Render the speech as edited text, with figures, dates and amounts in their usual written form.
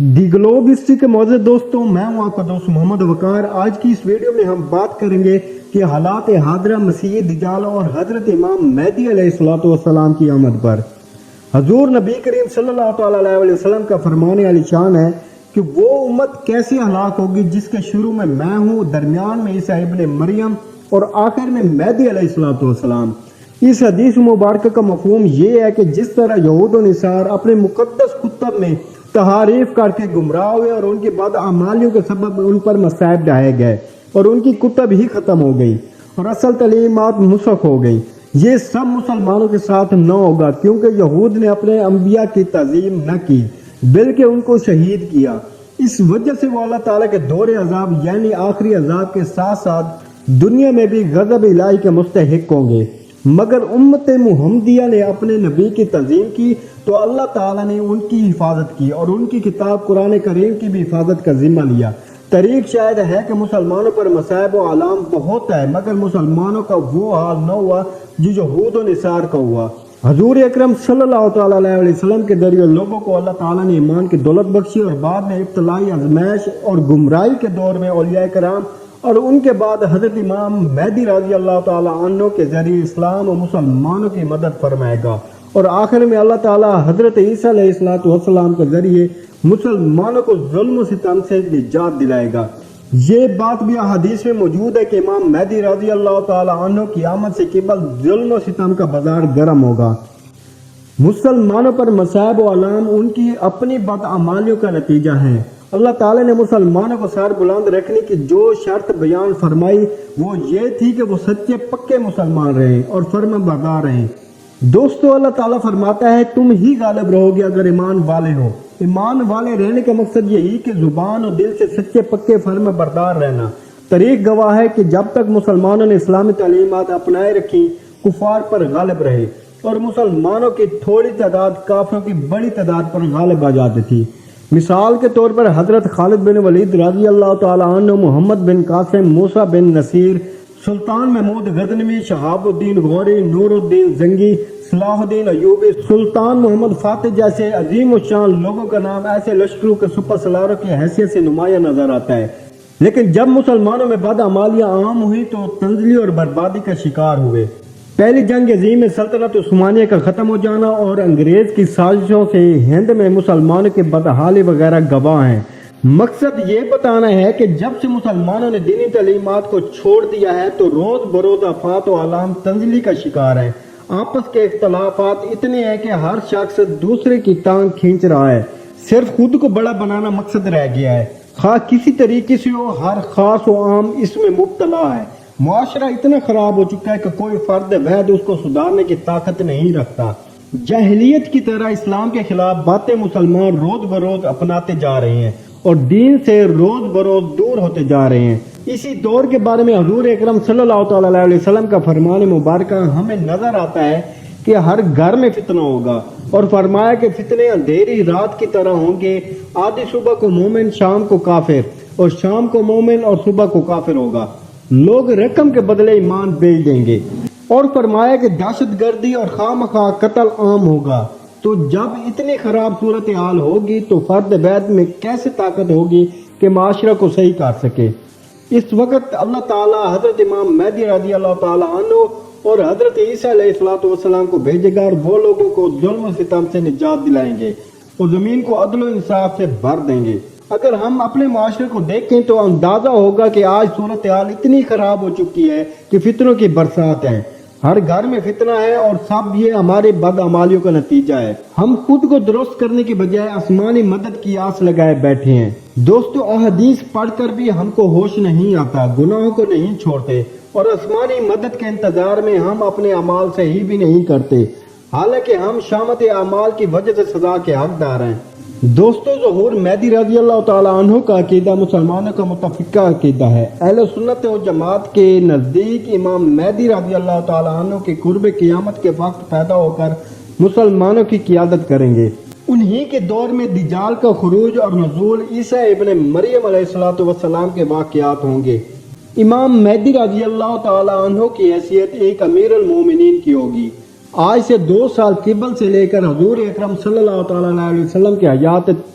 The globe history کے معزز دوستوں، میں ہوں آپ کا دوست محمد وقار۔ آج کی اس ویڈیو میں ہم بات کریں گے کہ حالات حاضرہ مسیح دجال اور حضرت امام مہدی علیہ السلام کی آمد پر حضور نبی کریم صلی اللہ تعالیٰ علیہ وسلم کا فرمان علی شان ہے کہ وہ امت کیسے ہلاک ہوگی جس کے شروع میں ہوں، درمیان میں عیسیٰ ابن مریم اور آخر میں مہدی علیہ السلام۔ اس حدیث مبارکہ کا مفہوم یہ ہے کہ جس طرح یہود و نصارہ اپنے مقدس کتب میں تحریف کر کے گمراہ ہوئے اور ان کے بعد اعمالیوں کے سبب ان پر مصائب ڈھائے گئے اور ان کی کتب ہی ختم ہو گئی اور اصل تعلیمات مسخ ہو گئی، یہ سب مسلمانوں کے ساتھ نہ ہوگا، کیونکہ یہود نے اپنے انبیاء کی تعظیم نہ کی بلکہ ان کو شہید کیا۔ اس وجہ سے وہ اللہ تعالیٰ کے دور عذاب یعنی آخری عذاب کے ساتھ ساتھ دنیا میں بھی غضب الہی کے مستحق ہوں گے۔ مگر امت محمدیہ نے اپنے نبی کی تعظیم کی تو اللہ تعالیٰ نے ان کی حفاظت کی اور ان کی کتاب قرآن کریم کی بھی حفاظت کا ذمہ لیا۔ طریق شاید ہے کہ مسلمانوں پر مصائب و آلام بہت ہے، مگر مسلمانوں کا وہ حال نہ ہوا جو یہود و نصارہ کا ہوا۔ حضور اکرم صلی اللہ تعالیٰ علیہ وسلم کے ذریعے لوگوں کو اللہ تعالیٰ نے ایمان کی دولت بخشی اور بعد میں ابتلائی آزمائش اور گمراہی کے دور میں اولیاء کرام اور ان کے بعد حضرت امام مہدی رضی اللہ تعالیٰ عنہ کے ذریعے اسلام و مسلمانوں کی مدد فرمائے گا، اور آخر میں اللہ تعالیٰ حضرت عیسیٰ علیہ السلام کے ذریعے مسلمانوں کو ظلم و ستم سے نجات دلائے گا۔ یہ بات بھی حدیث میں موجود ہے کہ امام مہدی رضی اللہ تعالیٰ عنہ کی آمد سے قبل ظلم و ستم کا بازار گرم ہوگا۔ مسلمانوں پر مصائب و آلام ان کی اپنی بدعمالیوں کا نتیجہ ہے۔ اللہ تعالیٰ نے مسلمانوں کو سر بلند رکھنے کی جو شرط بیان فرمائی وہ یہ تھی کہ وہ سچے پکے مسلمان رہیں اور فرما بردار رہیں۔ دوستو، اللہ تعالیٰ فرماتا ہے تم ہی غالب رہو گے اگر ایمان والے ہو۔ ایمان والے رہنے کا مقصد یہی کہ زبان اور دل سے سچے پکے فرما بردار رہنا۔ تاریخ گواہ ہے کہ جب تک مسلمانوں نے اسلامی تعلیمات اپنائے رکھی، کفار پر غالب رہے اور مسلمانوں کی تھوڑی تعداد کافروں کی بڑی تعداد پر غالب آ جاتی تھی۔ مثال کے طور پر حضرت خالد بن ولید رضی اللہ تعالیٰ عنہ، محمد بن قاسم، موسیٰ بن نصیر، سلطان محمود غزنوی، شہاب الدین غوری، نور الدین زنگی، صلاح الدین ایوبی، سلطان محمد فاتح جیسے عظیم الشان لوگوں کا نام ایسے لشکروں کے سپر سلاروں کی حیثیت سے نمایاں نظر آتا ہے۔ لیکن جب مسلمانوں میں بدعمالیاں عام ہوئی تو تنزلی اور بربادی کا شکار ہوئے۔ پہلی جنگ عظیم میں سلطنت عثمانیہ کا ختم ہو جانا اور انگریز کی سازشوں سے ہند میں مسلمانوں کے بدحالی وغیرہ گواہ ہیں۔ مقصد یہ بتانا ہے کہ جب سے مسلمانوں نے دینی تعلیمات کو چھوڑ دیا ہے تو روز بروز آفات و آلام تنزلی کا شکار ہیں۔ آپس کے اختلافات اتنے ہیں کہ ہر شخص دوسرے کی ٹانگ کھینچ رہا ہے، صرف خود کو بڑا بنانا مقصد رہ گیا ہے، خواہ کسی طریقے سے ہو، ہر خاص و عام اس میں مبتلا ہے۔ معاشرہ اتنا خراب ہو چکا ہے کہ کوئی فرد واحد اس کو سدھارنے کی طاقت نہیں رکھتا۔ جاہلیت کی طرح اسلام کے خلاف باتیں مسلمان روز بروز اپناتے جا رہے ہیں اور دین سے روز بروز دور ہوتے جا رہے ہیں۔ اسی دور کے بارے میں حضور اکرم صلی اللہ تعالیٰ علیہ وسلم کا فرمان مبارکہ ہمیں نظر آتا ہے کہ ہر گھر میں فتنہ ہوگا، اور فرمایا کہ فتنے اندھیری رات کی طرح ہوں گے، آدھی صبح کو مومن، شام کو کافر، اور شام کو مومن اور صبح کو کافر ہوگا۔ لوگ رقم کے بدلے ایمان بیچ دیں گے، اور فرمایا کہ دہشت گردی اور خواہ قتل عام ہوگا۔ تو جب اتنی خراب صورتحال ہوگی تو فرد واحد میں کیسے طاقت ہوگی کہ معاشرہ کو صحیح کر سکے؟ اس وقت اللہ تعالیٰ حضرت امام مہدی رضی اللہ تعالیٰ عنہ اور حضرت عیسیٰ علیہ السلام کو بھیجے گا اور وہ لوگوں کو ظلم و ستم سے نجات دلائیں گے اور زمین کو عدل و انصاف سے بھر دیں گے۔ اگر ہم اپنے معاشرے کو دیکھیں تو اندازہ ہوگا کہ آج صورتحال اتنی خراب ہو چکی ہے کہ فتنوں کی برسات ہے، ہر گھر میں فتنہ ہے، اور سب یہ ہمارے بدعمالیوں کا نتیجہ ہے۔ ہم خود کو درست کرنے کی بجائے آسمانی مدد کی آس لگائے بیٹھے ہیں۔ دوستو، احادیث پڑھ کر بھی ہم کو ہوش نہیں آتا، گناہوں کو نہیں چھوڑتے، اور آسمانی مدد کے انتظار میں ہم اپنے اعمال صحیح بھی نہیں کرتے، حالانکہ ہم شامت اعمال کی وجہ سے سزا کے حقدار ہیں۔ دوستو، ظہور مہدی رضی اللہ تعالیٰ عنہ کا عقیدہ مسلمانوں کا متفقہ عقیدہ ہے۔ اہل سنت و جماعت کے نزدیک امام مہدی رضی اللہ تعالیٰ عنہ کے قرب قیامت کے وقت پیدا ہو کر مسلمانوں کی قیادت کریں گے۔ انہی کے دور میں دجال کا خروج اور نزول، عیسیٰ ابن مریم علیہ السلام کے واقعات ہوں گے۔ امام مہدی رضی اللہ تعالیٰ عنہ کی حیثیت ایک امیر المومنین کی ہوگی۔ آج سے 2 سال قبل سے لے کر حضور اکرم صلی اللہ تعالیٰ علیہ وسلم کی حیات